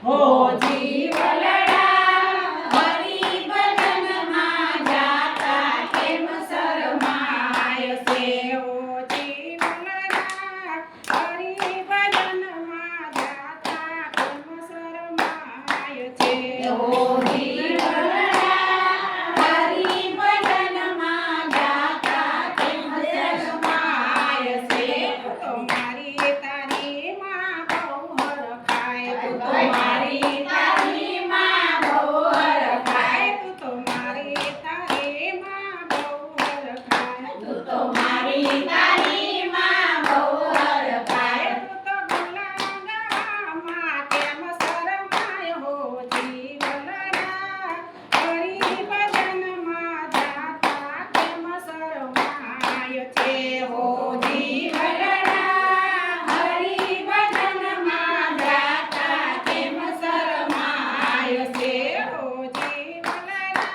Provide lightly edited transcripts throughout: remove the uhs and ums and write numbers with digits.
હો જીવલડા હરિ ભજનમાં જાતા કેમ શરમાય છે હો જીવલડા હરિ ભજનમાં જાતા કેમ શરમાય છે હો જીવલડા હરિ ભજનમાં જાતા કેમ શરમાય છે તો મારી તારી માં બહુ હરખાય તું તો મારી તારી માં બહુ હરખાય તું તો મારી તારી માં બહુ હરખાય તું તો મારી તારી માં બહુ હરખાય તું તો ગુલાબમાં કેમ શરમાય હો જીવલડા હરિ ભજનમાં જાતા કેમ શરમાય છે હો જીવલડા હરિ ભજનમાં જાતા કેમ શરમાય છે હો જીવલડા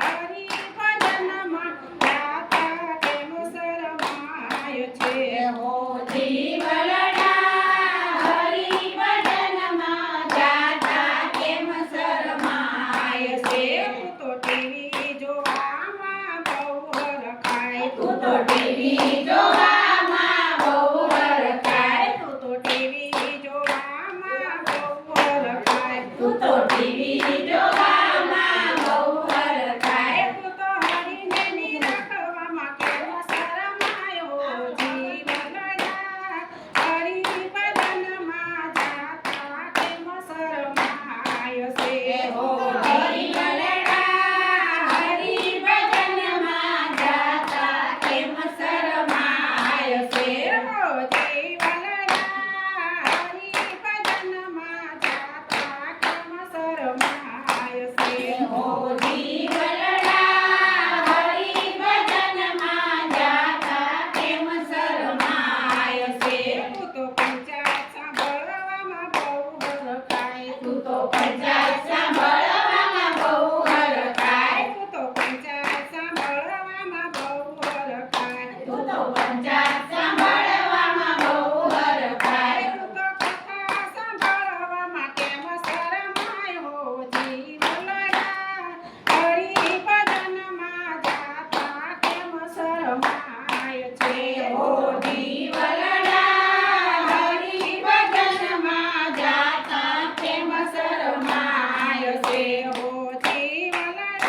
હરિ ભજનમાં જાતા કેમ શરમાય છે હો જીવલડા હરિ ભજનમાં જાતા કેમ શરમાય છે તું તો ટીવી જોવામાં બહુ હરખાય તું તો ટીવી જોવામાં બહુ હરખાય તું તો ટીવી જોવામાં બહુ હરખાય તું તો ટીવી જોવામાં બહુ હરખાય તું તો હરીને નિરખવામાં કેમ શરમાય હો જીવલડા હરિ ભજનમાં જાતા કેમ શરમાય છે હો જીવલડા હરિ ભજનમાં જાતા કેમ શરમાય છે હો જીવલડા હરિ ભજનમાં જાતા કેમ શરમાય છે હો જીવલડા હરિ ભજનમાં જાતા કેમ શરમાય છે તું તો પંચાયત સાંભળવામાં બહુ હરખાય તું તો પંચાયત સાંભળવામાં બહુ હરખાય તું તો પંચાયત સાંભળવામાં બહુ હરખાય તું તો પંચાયત સાંભળવામાં બહુ હરખાય તું તો કથા સાંભળવામાં કેમ શરમાય હો જીવલડા હરિ ભજનમાં જાતા કેમ શરમાય છે હો જીવલડા હરિ ભજનમાં જાતા કેમ શરમાય છે હો જીવલડા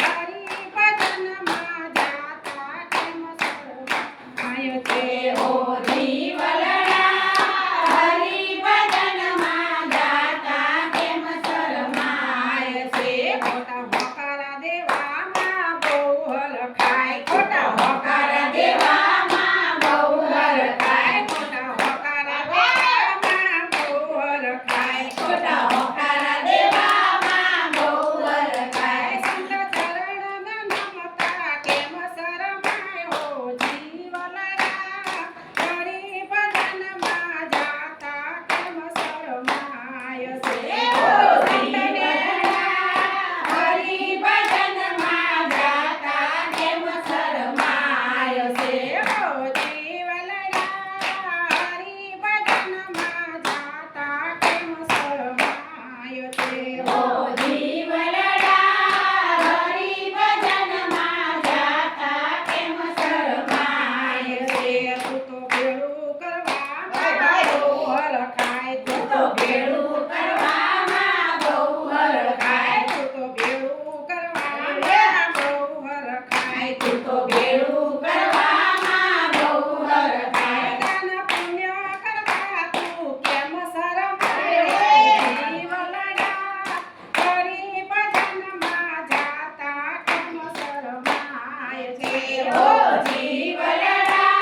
હરિ ભજનમાં જાતા કેમ શરમાય છે હો જીવલડા હરિ ભજનમાં જાતા કેમ શરમાય છે ખોટા હોકારા દેવામાં બહુ હરખાય ખોટા હોકારા દેવામાં બહુ હરખાય ખોટા હોકારા દેવામાં બહુ હરખાય ખોટા હોકારા દેવામાં બહુ હરખાય સંત ચરણના નમતા કેમ શરમાય હો જીવલડા હરિ ભજનમાં જાતા કેમ શરમાય છે હો જીવલડા હરિ ભજનમાં જાતા કેમ શરમાય છે હો જીવલડા હરિ ભજનમાં જાતા કેમ શરમાય છે હો જીવલડા હરિ ભજનમાં જાતા કેમ શરમાય છે તું તો ભેળું કરવામાં બહુ હરખાય તું તો ભેળું કરવામાં બહુ હરખાય તું તો ભેળું કરવામાં બહુ હરખાય તું તો ભેળું કરવામાં બહુ હરખાય દાન પુણ્ય કરવા તું કેમ શરમાય હો જીવલડા હરિ ભજનમાં જાતા કેમ શરમાય છે હો જીવલડા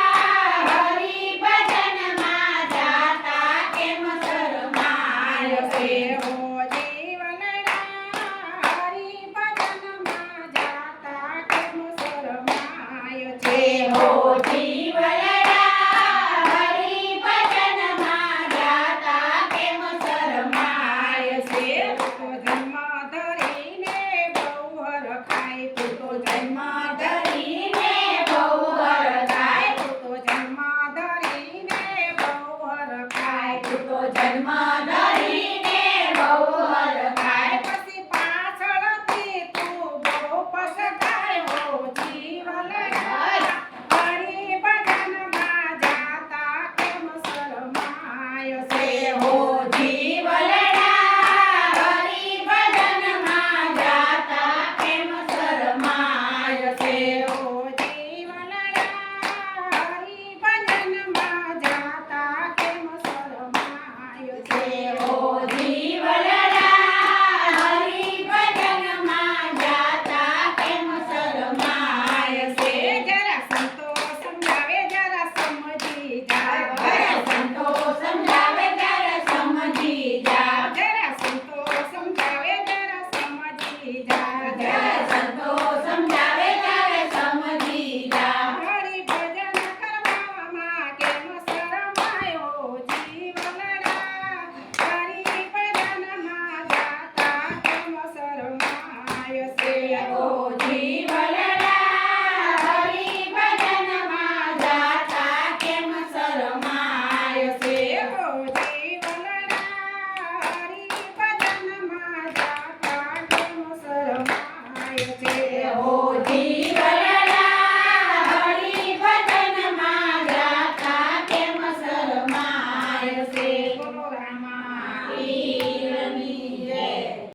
હરિ ભજનમાં જાતા કેમ શરમાય છે હો જીવલડા હરિ ભજનમાં જાતા કેમ શરમાય છે હો જીવલડા હરિ ભજનમાં જાતા કેમ શરમાય છે તું તો જન્મ ધરીને બહુ હરખાય તું તો જન્મ ધરીને બહુ હરખાય તું તો જન્મ ધરીને બહુ હરખાય તું તો જન્મ ધરીને હો જીવલડા હરિ ભજનમાં જાતા કેમ શરમાય છે હો જીવલડા હરિ ભજનમાં જાતા કેમ શરમાય છે હો જીવલડા હરિ ભજનમાં જાતા કેમ શરમાય છે જરા સંતો સમજાવે જરા સમજી જા જરા સંતો સમજાવે જરા સમજી જા જરા સંતો સમજાવે જરા સમજી જા જરા સંતો સમજાવે જરા સમજી જા હરિ ભજન કરવામાં કેમ શરમાયો જીવલડા હરિ ભજનમાં જાતા કેમ શરમાય છે ઓ જીવલડા હરિ ભજનમાં જાતા કેમ શરમાય છે ઓ જીવલડા હરિ ભજનમાં જાતા કેમ શરમાય છે ઓ જીવલડા